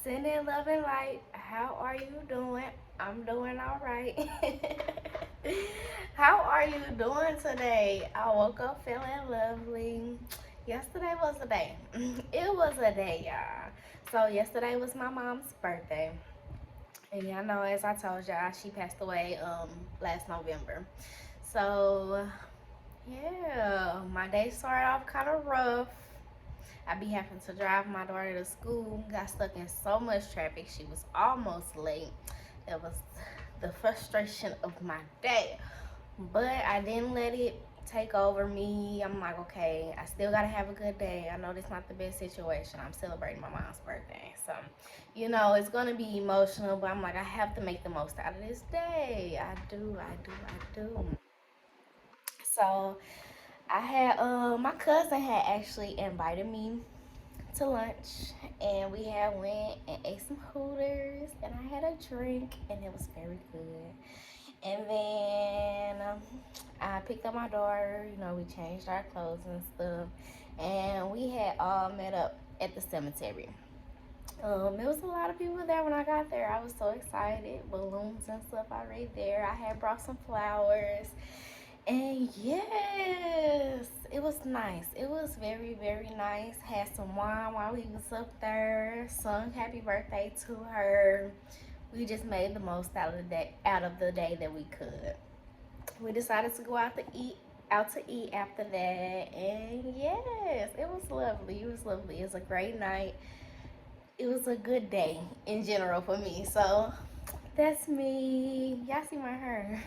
Sending love and light. How are you doing? I'm doing all right. How are you doing today? I woke up feeling lovely. Yesterday was a day. It was a day, y'all. So yesterday was my mom's birthday. And y'all know, as I told y'all, she passed away last November. So yeah, my day started off kind of rough. I be having to drive my daughter to school. Got stuck in so much traffic. She was almost late. It was the frustration of my day. But I didn't let it take over me. I'm like, okay, I still gotta have a good day. I know this not the best situation. I'm celebrating my mom's birthday. So, it's gonna be emotional, but I'm like, I have to make the most out of this day. I do, I do. So I had my cousin had actually invited me to lunch, and we had went and ate some Hooters, and I had a drink, and it was very good. And then I picked up my daughter. We changed our clothes and stuff, and we had all met up at the cemetery. There was a lot of people there when I got there. I was so excited. Balloons and stuff already there. I had brought some flowers. And yes, it was nice. It was very, very nice. Had some wine while we was up there. Sung happy birthday to her. We just made the most out of the day that we could. We decided to go out to eat after that. And yes, it was lovely. It was lovely. It was a great night. It was a good day in general for me. So that's me. Y'all see my hair.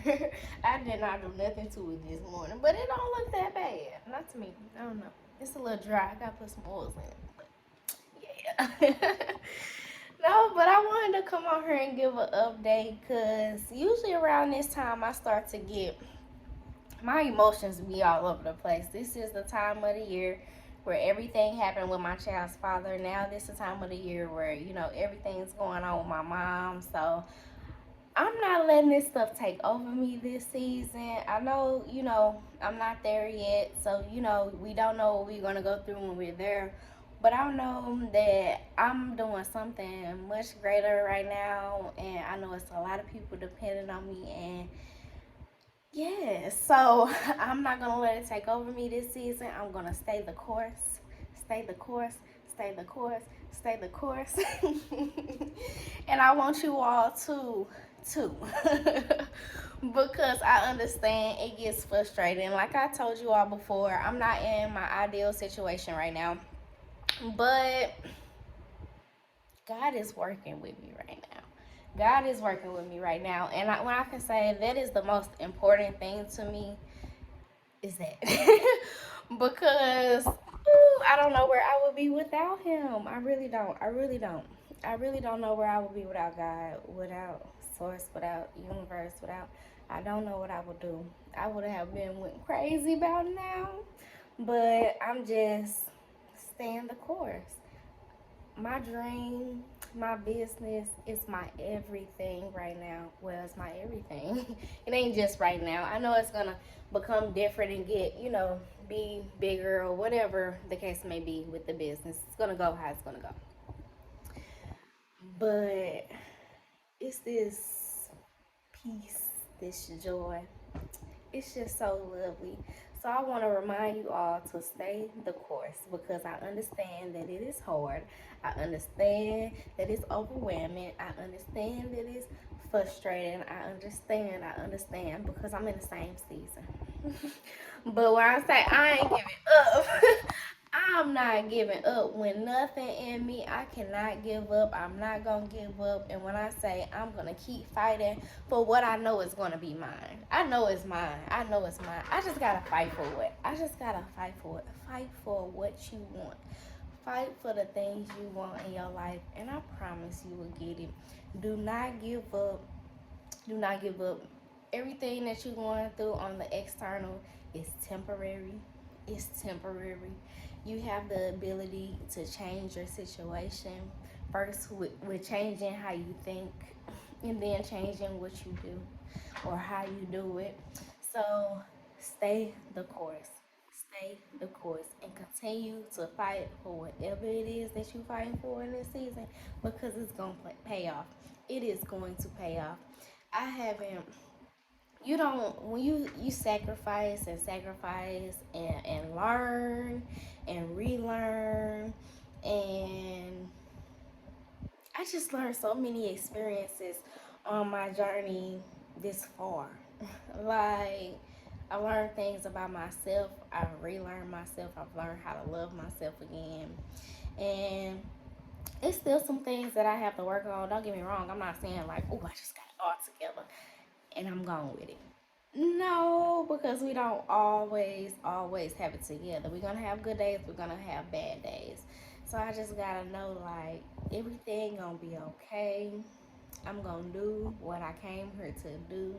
I did not do nothing to it this morning, but it don't look that bad. Not to me. I don't know. It's a little dry. I gotta put some oils in it. But yeah. No, but I wanted to come on here and give an update because usually around this time I start to get my emotions be all over the place. This is the time of the year where everything happened with my child's father. Now this is the time of the year where everything's going on with my mom. So I'm not letting this stuff take over me this season. I know, I'm not there yet. So, we don't know what we're going to go through when we're there. But I know that I'm doing something much greater right now. And I know it's a lot of people depending on me. And yeah, so I'm not going to let it take over me this season. I'm going to stay the course, stay the course, stay the course, stay the course. And I want you all to because I understand it gets frustrating. Like I told you all before, I'm not in my ideal situation right now, but God is working with me right now. God is working with me right now, and when I can say that is the most important thing to me is that because I don't know where I would be without Him. I really don't. I really don't. I really don't know where I would be without God, without Source, without Universe, without. I don't know what I would do. I would have been went crazy about now, but I'm just staying the course. My dream, my business is my everything right now. Well, it's my everything. It ain't just right now. I know it's gonna become different and get, be bigger or whatever the case may be with the business. It's gonna go how it's gonna go. But it's this peace, this joy. It's just so lovely. So I want to remind you all to stay the course because I understand that it is hard. I understand that it's overwhelming. I understand that it's frustrating. I understand because I'm in the same season. But when I say I ain't giving up, I'm not giving up. When nothing in me, I cannot give up. I'm not going to give up. And when I say I'm going to keep fighting for what I know is going to be mine, I know it's mine. I know it's mine. I just got to fight for it. I just got to fight for it. Fight for what you want. Fight for the things you want in your life. And I promise you will get it. Do not give up. Do not give up. Everything that you're going through on the external is temporary. It's temporary. You have the ability to change your situation first with changing how you think and then changing what you do or how you do it. So stay the course. stay the course and continue to fight for whatever it is that you're fighting for in this season because it's going to pay off. It is going to pay off. I haven't, you don't, when you sacrifice and sacrifice and learn and relearn, and I just learned so many experiences on my journey this far. Like, I learned things about myself. I've relearned myself. I've learned how to love myself again. And it's still some things that I have to work on. Don't get me wrong. I'm not saying like, oh, I just got it all together and I'm going with it. No, because we don't always have it together. We're gonna have good days, we're gonna have bad days. So I just gotta know like everything gonna be okay. I'm gonna do what I came here to do.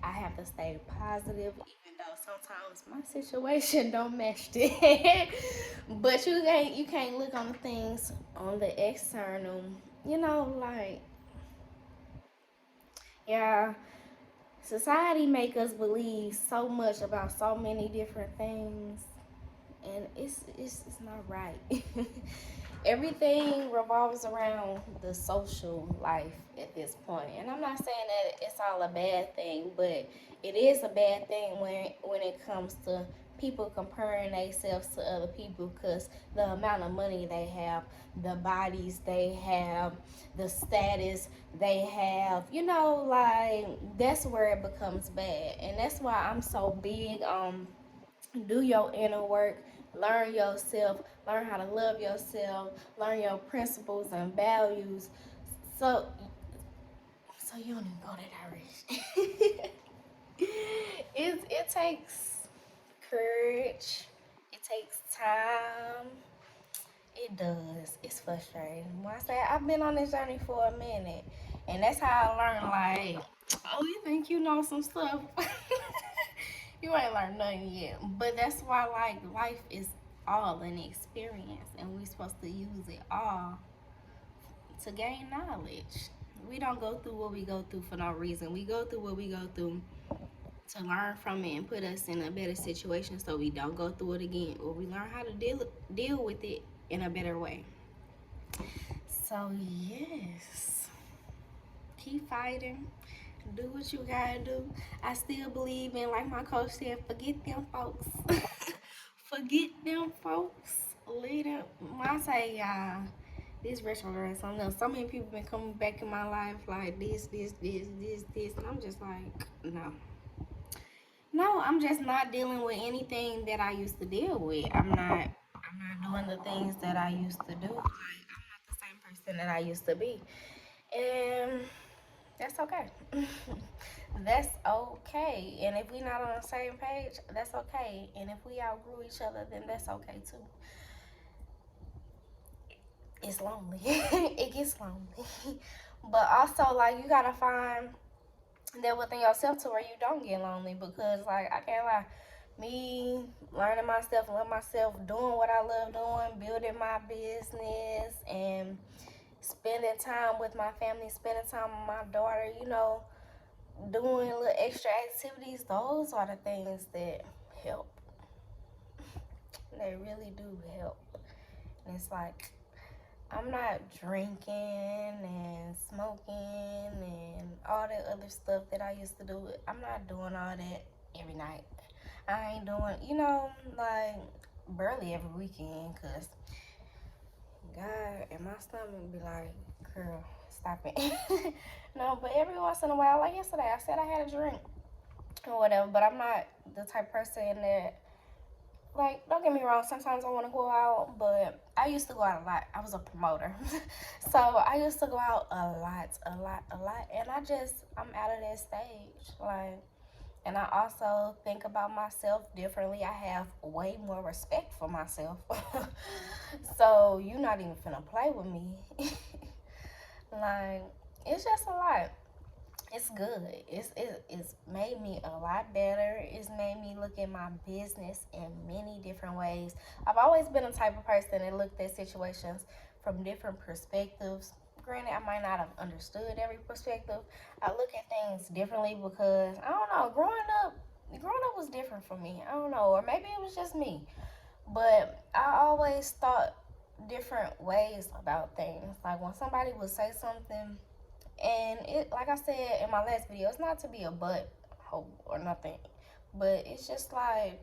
I have to stay positive, even though sometimes my situation don't match it. But you can't look on the things on the external. Like, yeah, society make us believe so much about so many different things, and it's not right. Everything revolves around the social life at this point, and I'm not saying that it's all a bad thing, but it is a bad thing when it comes to people comparing themselves to other people because the amount of money they have, the bodies they have, the status they have, like that's where it becomes bad, and that's why I'm so big on do your inner work, learn yourself, learn how to love yourself, learn your principles and values. So you don't even go that direction. It takes courage. It takes time. It does. It's frustrating. When I say I've been on this journey for a minute, and that's how I learned. Like, oh, you think you know some stuff? You ain't learned nothing yet. But that's why, like, life is all an experience, and we're supposed to use it all to gain knowledge. We don't go through what we go through for no reason. We go through what we go through to learn from it and put us in a better situation so we don't go through it again, or we learn how to deal with it in a better way. So yes, keep fighting. Do what you gotta do. I still believe in, like my coach said, forget them folks. Forget them folks. Leave them. When I say this retrograde is something else. So many people been coming back in my life like this, and I'm just like, no. No, I'm just not dealing with anything that I used to deal with. I'm not doing the things that I used to do. Like, I'm not the same person that I used to be. And that's okay. That's okay. And if we're not on the same page, that's okay. And if we outgrew each other, then that's okay too. It's lonely. It gets lonely. But also, like, you gotta find that within yourself to where you don't get lonely, because, like, I can't lie, me learning myself, love myself, doing what I love doing, building my business, and spending time with my family, spending time with my daughter, doing little extra activities, those are the things that help. They really do help. And it's like, I'm not drinking and smoking and all that other stuff that I used to do. I'm not doing all that every night. I ain't doing, like barely every weekend, because God and my stomach be like, girl, stop it. No, but every once in a while, like yesterday, I said I had a drink or whatever, but I'm not the type of person that, like, don't get me wrong, sometimes I want to go out, but I used to go out a lot. I was a promoter. So I used to go out a lot. And I'm out of that stage. Like, and I also think about myself differently. I have way more respect for myself. So you're not even finna play with me. Like, it's just a lot. It's good. It's made me a lot better. It's made me look at my business in many different ways. I've always been a type of person that looked at situations from different perspectives. Granted, I might not have understood every perspective. I look at things differently because I don't know. Growing up was different for me. I don't know, or maybe it was just me. But I always thought different ways about things. Like when somebody would say something, and it, like I said in my last video, it's not to be a butt hole or nothing, but it's just like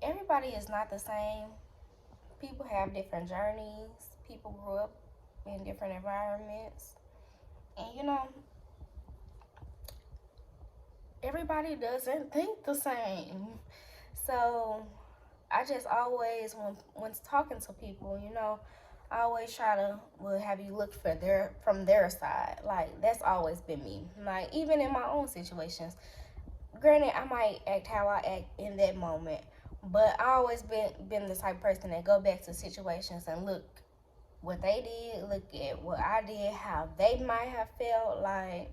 everybody is not the same. People have different journeys. People grew up in different environments, and everybody doesn't think the same. So I just always, when talking to people, I always try to have you look for their from their side. Like that's always been me. Like even in my own situations, granted I might act how I act in that moment, but I always been the type of person that go back to situations and look what they did, look at what I did, how they might have felt like,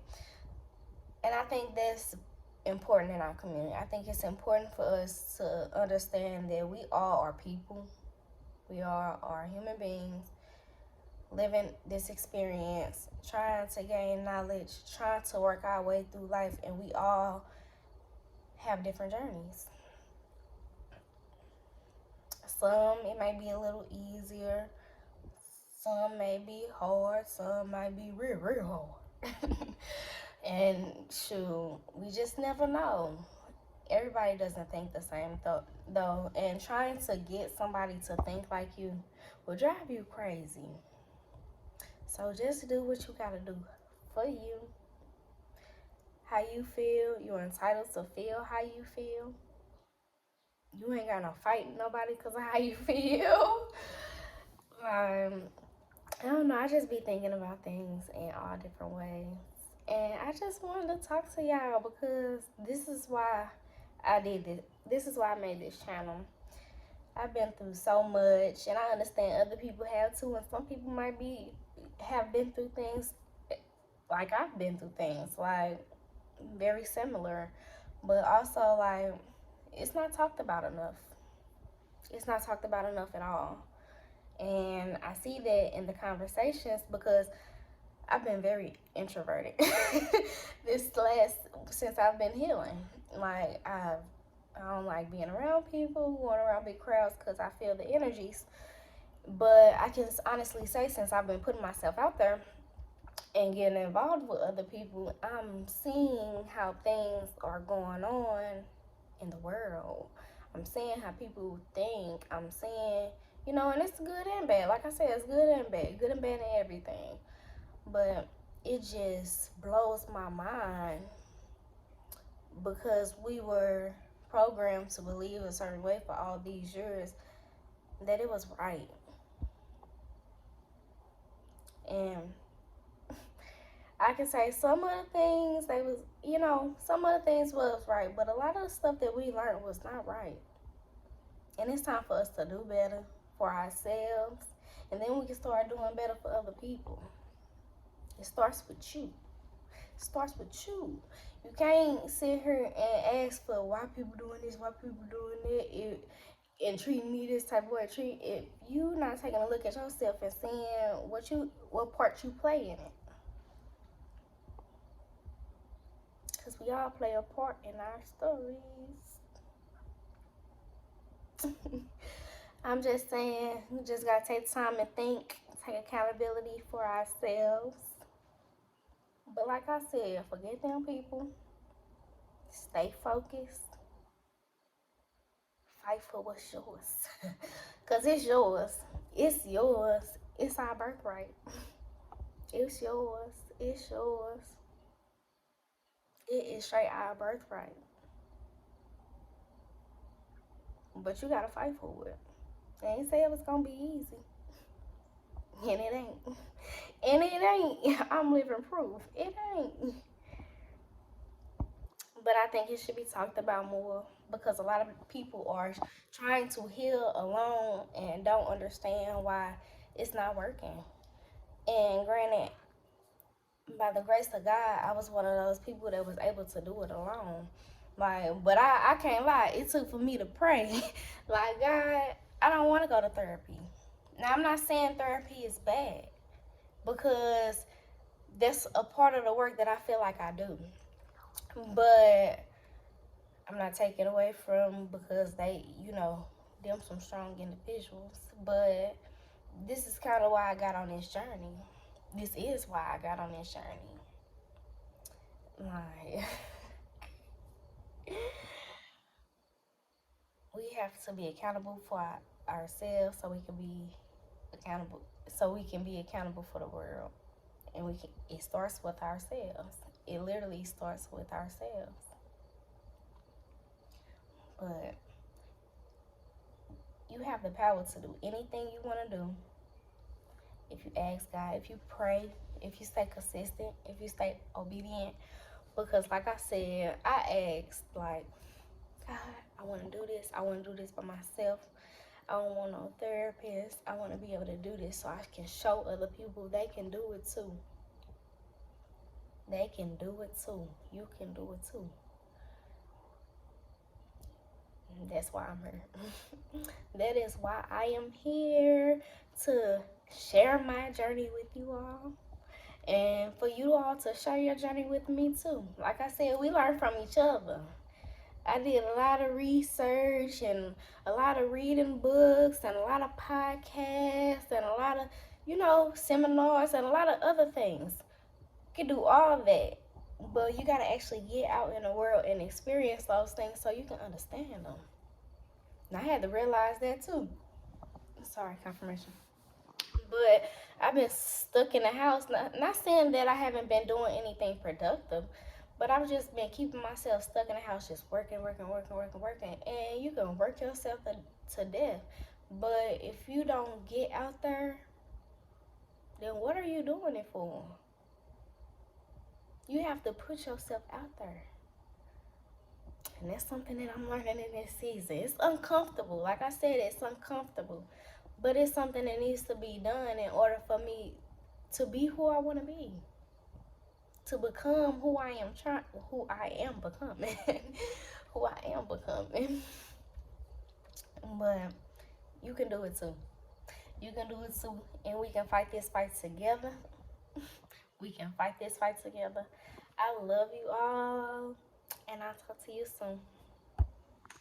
and I think that's important in our community. I think it's important for us to understand that we all are people. We all are human beings living this experience, trying to gain knowledge, trying to work our way through life, and we all have different journeys. Some it might be a little easier, some may be hard, some might be real hard. And shoot, we just never know. Everybody doesn't think the same though, and trying to get somebody to think like you will drive you crazy. So just do what you gotta do for you. How you feel, you're entitled to feel how you feel. You ain't got no fight nobody because of how you feel. um I don't know, I just be thinking about things in all different ways, and I just wanted to talk to y'all because this is why I did this. This is why I made this channel. I've been through so much, and I understand other people have too, and some people might be have been through things like I've been through things, like very similar, but also like it's not talked about enough. It's not talked about enough at all, and I see that in the conversations because I've been very introverted this last since I've been healing. Like I don't like being around people, going around big crowds because I feel the energies. But I can honestly say, since I've been putting myself out there and getting involved with other people, I'm seeing how things are going on in the world. I'm seeing how people think. I'm seeing, and it's good and bad. Like I said, it's good and bad in everything. But it just blows my mind because we were programmed to believe a certain way for all these years that it was right. And I can say some of the things they was, some of the things was right, but a lot of the stuff that we learned was not right. And it's time for us to do better for ourselves, and then we can start doing better for other people. It starts with you. It starts with you. You can't sit here and ask for why people doing this, why people doing that, and treating me this type of way. If you not taking a look at yourself and seeing what part you play in it. Because we all play a part in our stories. I'm just saying, we just gotta take time and think, take accountability for ourselves. But like I said, forget them people. Stay focused. Fight for what's yours. Because it's yours. It's yours. It's our birthright. It's yours. It's yours. It is straight our birthright. But you gotta fight for it. They ain't say it was gonna be easy. And it ain't. And it ain't. I'm living proof. It ain't. But I think it should be talked about more because a lot of people are trying to heal alone and don't understand why it's not working. And granted, by the grace of God, I was one of those people that was able to do it alone. Like, but I can't lie. It took for me to pray. Like, God, I don't want to go to therapy. Now, I'm not saying therapy is bad because that's a part of the work that I feel like I do. But I'm not taking away from because they, them some strong individuals. But this is kind of why I got on this journey. This is why I got on this journey. Like, we have to be accountable for ourselves so we can be accountable. So we can be accountable for the world, and we can. It starts with ourselves. It literally starts with ourselves. But you have the power to do anything you want to do if you ask God, if you pray, if you stay consistent, if you stay obedient. Because, like I said, I asked, like, God, I want to do this. I want to do this by myself. I don't want no therapist. I want to be able to do this so I can show other people they can do it too. They can do it too. You can do it too. That's why I'm here. That is why I am here, to share my journey with you all, and for you all to share your journey with me too. Like I said, we learn from each other. I did a lot of research and a lot of reading books and a lot of podcasts and a lot of, seminars and a lot of other things. You can do all that, but you got to actually get out in the world and experience those things so you can understand them. And I had to realize that too. Sorry, confirmation. But I've been stuck in the house. Not saying that I haven't been doing anything productive, but I've just been keeping myself stuck in the house, just working, working, working, working, working. And you can work yourself to death. But if you don't get out there, then what are you doing it for? You have to put yourself out there. And that's something that I'm learning in this season. It's uncomfortable. Like I said, it's uncomfortable. But it's something that needs to be done in order for me to be who I want to be. To become who I am becoming. Who I am becoming. But you can do it too. You can do it too. And we can fight this fight together. We can fight this fight together. I love you all. And I'll talk to you soon.